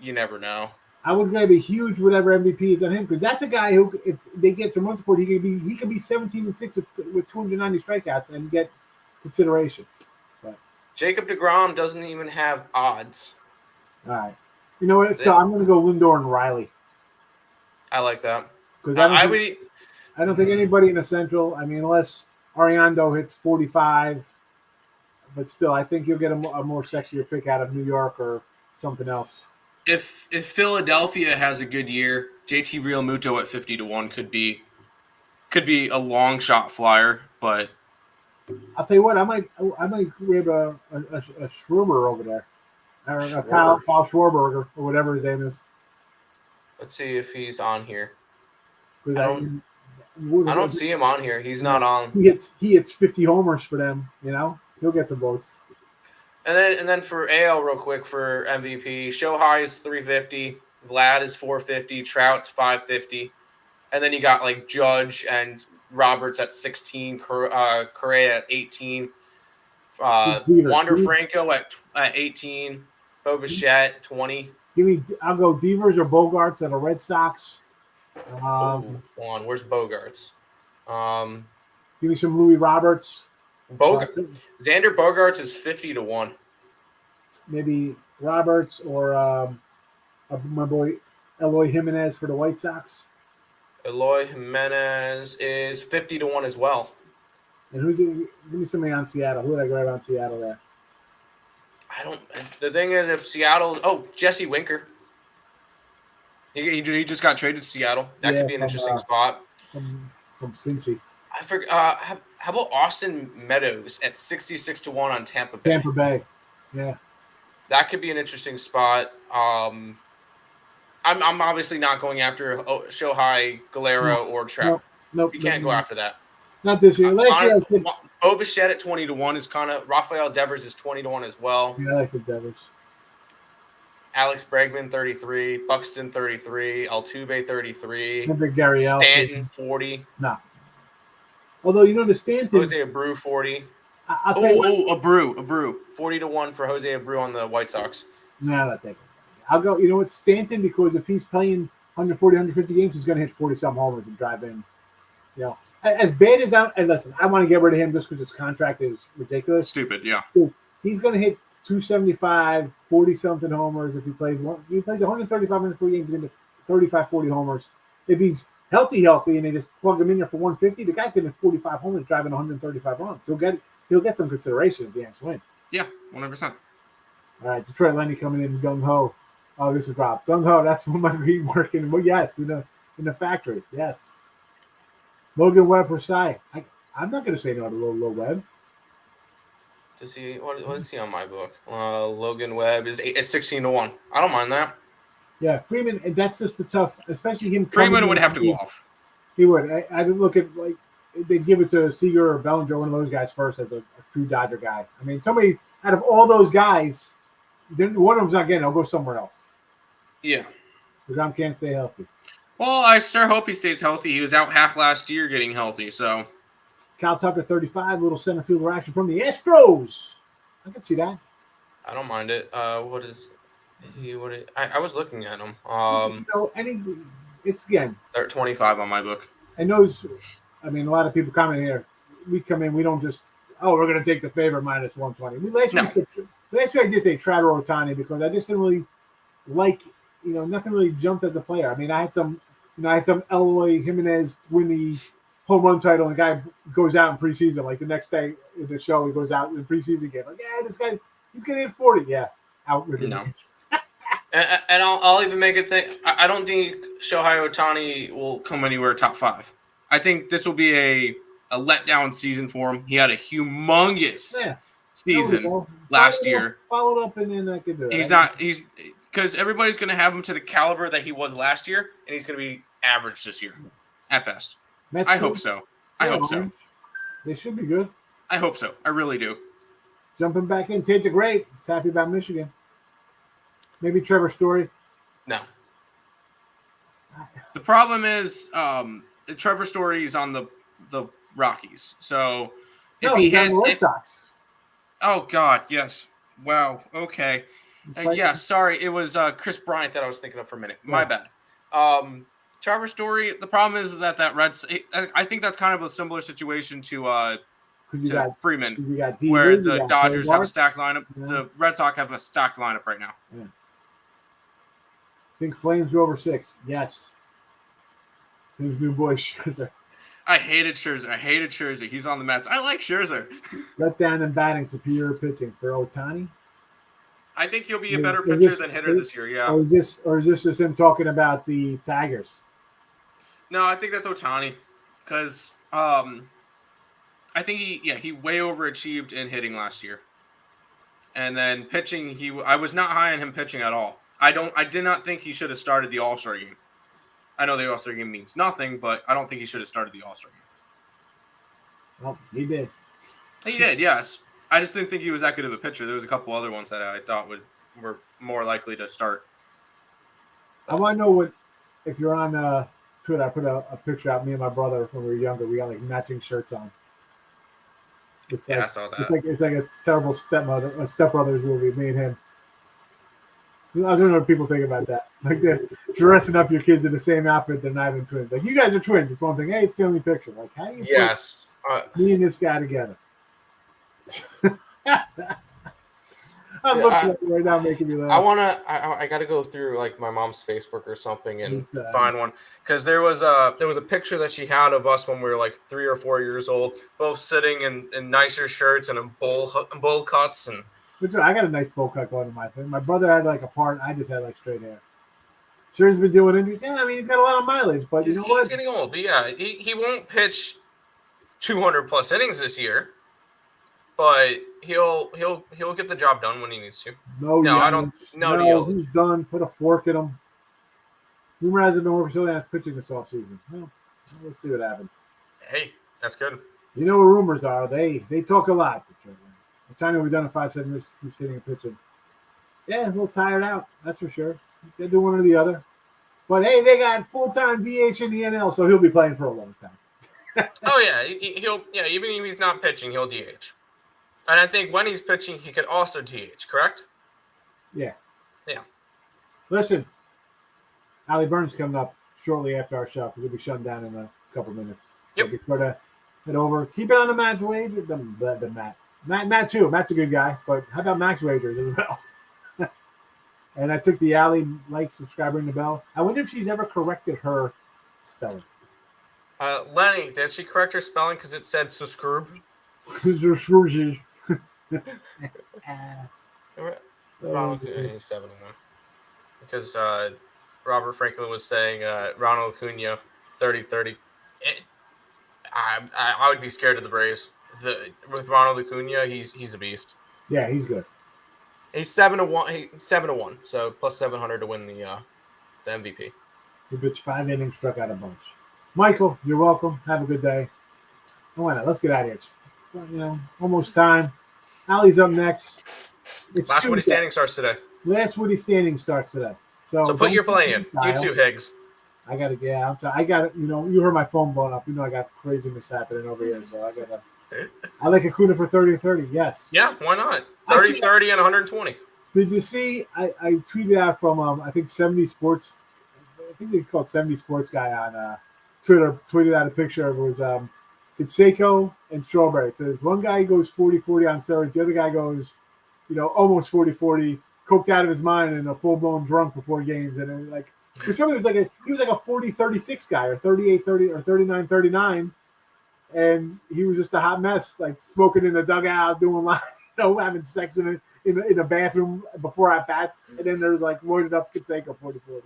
You never know. I would grab a huge whatever MVP is on him because that's a guy who, if they get some run support, he could be 17-6 with 290 strikeouts and get consideration. But Jacob DeGrom doesn't even have odds. All right, you know what? So I'm going to go Lindor and Riley. I like that because I don't think anybody in the Central. I mean, unless Ariando hits 45, but still, I think you'll get a more sexier pick out of New York or something else. If Philadelphia has a good year, JT Realmuto at 50-1 could be a long shot flyer, but I'll tell you what, I might grab a Schwarber over there, or a Kyle Schwarber or whatever his name is. Let's see if he's on here. I Because don't see him on here. He's not on. He hits 50 homers for them. You know, he'll get some votes. And then for AL real quick for MVP, Shohei is 350, Vlad is 450, Trout's 550, and then you got like Judge and Roberts at 16, Correa at 18, Wander Franco at 18, Bo Bichette 20. I'll go Devers or Bogarts at the Red Sox. Where's Bogarts? Give me some Louis Roberts. Xander Bogarts is 50-1. Maybe Roberts or my boy Eloy Jimenez for the White Sox. Eloy Jimenez is 50-1 as well. And give me somebody on Seattle. Who would I grab on Seattle there? The thing is, if Seattle, Jesse Winker. He just got traded to Seattle. That could be an interesting spot. From Cincy. I forgot. How about Austin Meadows at 66-1 on Tampa Bay? Tampa Bay, yeah. That could be an interesting spot. I'm obviously not going after Shohei, Galero, or Trout. Nope. You can't go after that. Not this year. Last year I said Bo Bichette at 20-1 is kind of. Rafael Devers is 20-1 as well. Yeah, I like some Devers. Alex Bregman 33, Buxton 33, Altuve 33, Gary Stanton 40. No. Although the Stanton. Jose Abreu 40. Abreu 40-1 for Jose Abreu on the White Sox. No, I'm not taking it. I'll go. You know what, Stanton, because if he's playing 140, 150 games, he's going to hit 40-some homers and drive in. As bad as and listen, I want to get rid of him just because his contract is ridiculous. Stupid, yeah. He's going to hit 275, 40-something homers if he plays 135, 140 games, he's going to 35, 40 homers. If he's healthy, and they just plug him in there for 150, the guy's going to hit 45 homers, driving 135 runs. He'll get some consideration if the Yanks win. Yeah, 100%. All right, Detroit Lenny coming in gung ho. Oh, this is Rob. Gung ho. That's what my green working. Well, yes, in the factory. Yes. Logan Webb for Cy. I'm not going to say no to Low Webb. Does he? What is he on my book? Logan Webb is 16-1. I don't mind that. Yeah, Freeman. And that's just the tough, especially him. Freeman would have to go off. He would. I didn't look at they'd give it to Seager or Bellinger, one of those guys first as a true Dodger guy. I mean, somebody out of all those guys, then one of them's not getting. I'll go somewhere else. Yeah, because I can't stay healthy. Well, I sure hope he stays healthy. He was out half last year getting healthy, so. Kyle Tucker, 35, little center fielder action from the Astros. I can see that. I don't mind it. What is he? I was looking at him. It's again. They're 25 on my book. And those, a lot of people comment here. We come in, we don't just, we're going to take the favorite minus 120. Last year I did say Trout or Ohtani because I just didn't really like, nothing really jumped as a player. I had some Eloy Jimenez win the home run title, and the guy goes out in preseason. Like the next day in the show, he goes out in the preseason game. Like, this guy's he's going to hit 40. Yeah, out with him. No. and I'll even make it think. I don't think Shohei Ohtani will come anywhere top 5. I think this will be a letdown season for him. He had a humongous season last year. Followed up, and then I could do it. He's because everybody's going to have him to the caliber that he was last year, and he's going to be average this year at best. I hope so. They should be good. I hope so. I really do. Jumping back in. Tate's great. He's happy about Michigan. Maybe Trevor Story. No. The problem is Trevor Story is on the Rockies. So if he hit the Red Sox. Oh God, yes. Wow. Okay. Sorry. It was Chris Bryant that I was thinking of for a minute. My bad. Trevor Story. The problem is that I think that's kind of a similar situation to Freeman, where the Dodgers have a stacked lineup. Yeah. The Red Sox have a stacked lineup right now. Yeah. I think Flames go over 6. Yes. His new boy Scherzer. I hated Scherzer. He's on the Mets. I like Scherzer. Let down in batting, superior pitching for Ohtani. I think he'll be a better pitcher than hitter this year. Yeah. Or is this just him talking about the Tigers? No, I think that's Ohtani, because I I think he way overachieved in hitting last year. And then pitching, I was not high on him pitching at all. I did not think he should have started the All-Star game. I know the All-Star game means nothing, but I don't think he should have started the All-Star game. Well, he did. He did, yes. I just didn't think he was that good of a pitcher. There was a couple other ones that I thought were more likely to start. I want to know if you're on Twitter, I put a picture out. Me and my brother when we were younger, we got like matching shirts on. It's like, I saw that. It's like a terrible stepbrothers movie. Me and him. I don't know what people think about that. Like they're dressing up your kids in the same outfit. They're not even twins. Like you guys are twins. It's one thing. Hey, it's family picture. Like how do you put me and this guy together? I'm looking at you right now, making me laugh. I gotta go through like my mom's Facebook or something and find one because there was a picture that she had of us when we were like 3 or 4 years old, both sitting in nicer shirts and in bowl cuts and. I got a nice bowl cut going in my thing. My brother had like a part. I just had like straight hair. Sure, he's been doing injuries. Yeah, I mean he's got a lot of mileage, but he's getting old. But yeah, he won't pitch 200 plus innings this year. But he'll get the job done when he needs to. I don't. No, he's done. Put a fork in him. Rumor hasn't been working so fast pitching this offseason. Well, we'll see what happens. Hey, that's good. You know what rumors are? They talk a lot. I'm trying to we've done it 5-7 years to keep sitting and pitching. Yeah, a little tired out. That's for sure. He's got to do one or the other. But hey, they got full-time DH in the NL, so he'll be playing for a long time. Oh yeah, even if he's not pitching, he'll DH. And I think when he's pitching, he could also DH, correct? Yeah. Yeah. Listen, Allie Burns coming up shortly after our show because we'll be shutting down in a couple minutes. Yep. So be sure to head over. Keep it on the Matt's wage. The Matt too. Matt's a good guy, but how about Max Wagers as well? And I took the Allie subscribe, ring the bell. I wonder if she's ever corrected her spelling. Lenny, did she correct her spelling because it said subscribe? Ronald 7-1 because Robert Franklin was saying Ronald Acuna 30-30. I would be scared of the Braves. With Ronald Acuna, he's a beast. Yeah, he's good. He's 7-1. 7-1. So plus 700 to win the MVP. He pitched 5 innings, struck out a bunch. Michael, you're welcome. Have a good day. Why not? Let's get out of here. It's almost time. Allie's up next. It's Last Woody Standing starts today. Last Woody Standing starts today. So put your play in. You too, Higgs. I got it. You heard my phone blowing up. I got craziness happening over here. So I like Acuna for 30-30. Yes. Yeah, why not? 30-30 and 120. Did you see? I tweeted out from I think 70 Sports. I think it's called 70 Sports Guy on Twitter. Tweeted out a picture of it was Canseco and Strawberry. It says one guy goes 40-40 on steroids, the other guy goes, almost 40-40, coked out of his mind and a full-blown drunk before games. And it was for some reason, he was like a 40-36 guy or 38-30 or 39-39, and he was just a hot mess, like smoking in the dugout, doing having sex in the bathroom before at bats, and then there's loaded up Canseco 40-40.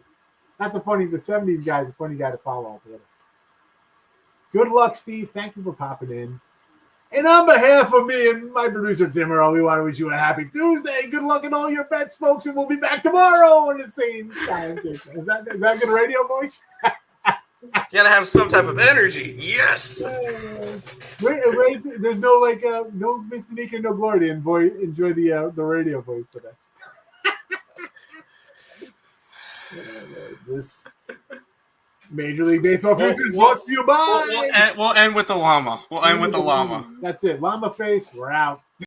That's the 70s guy is a funny guy to follow on Twitter. Good luck, Steve. Thank you for popping in. And on behalf of me and my producer, Tim Earl, we want to wish you a happy Tuesday. Good luck in all your bets, folks, and we'll be back tomorrow on the same time. Is that good radio voice? You got to have some type of energy. Yes. There's no no Mr. Nika, no Glory. Enjoy the radio voice today. This Major League Baseball Futures brought to you by. We'll end with the llama. We'll end with the llama. That's it. Llama face. We're out.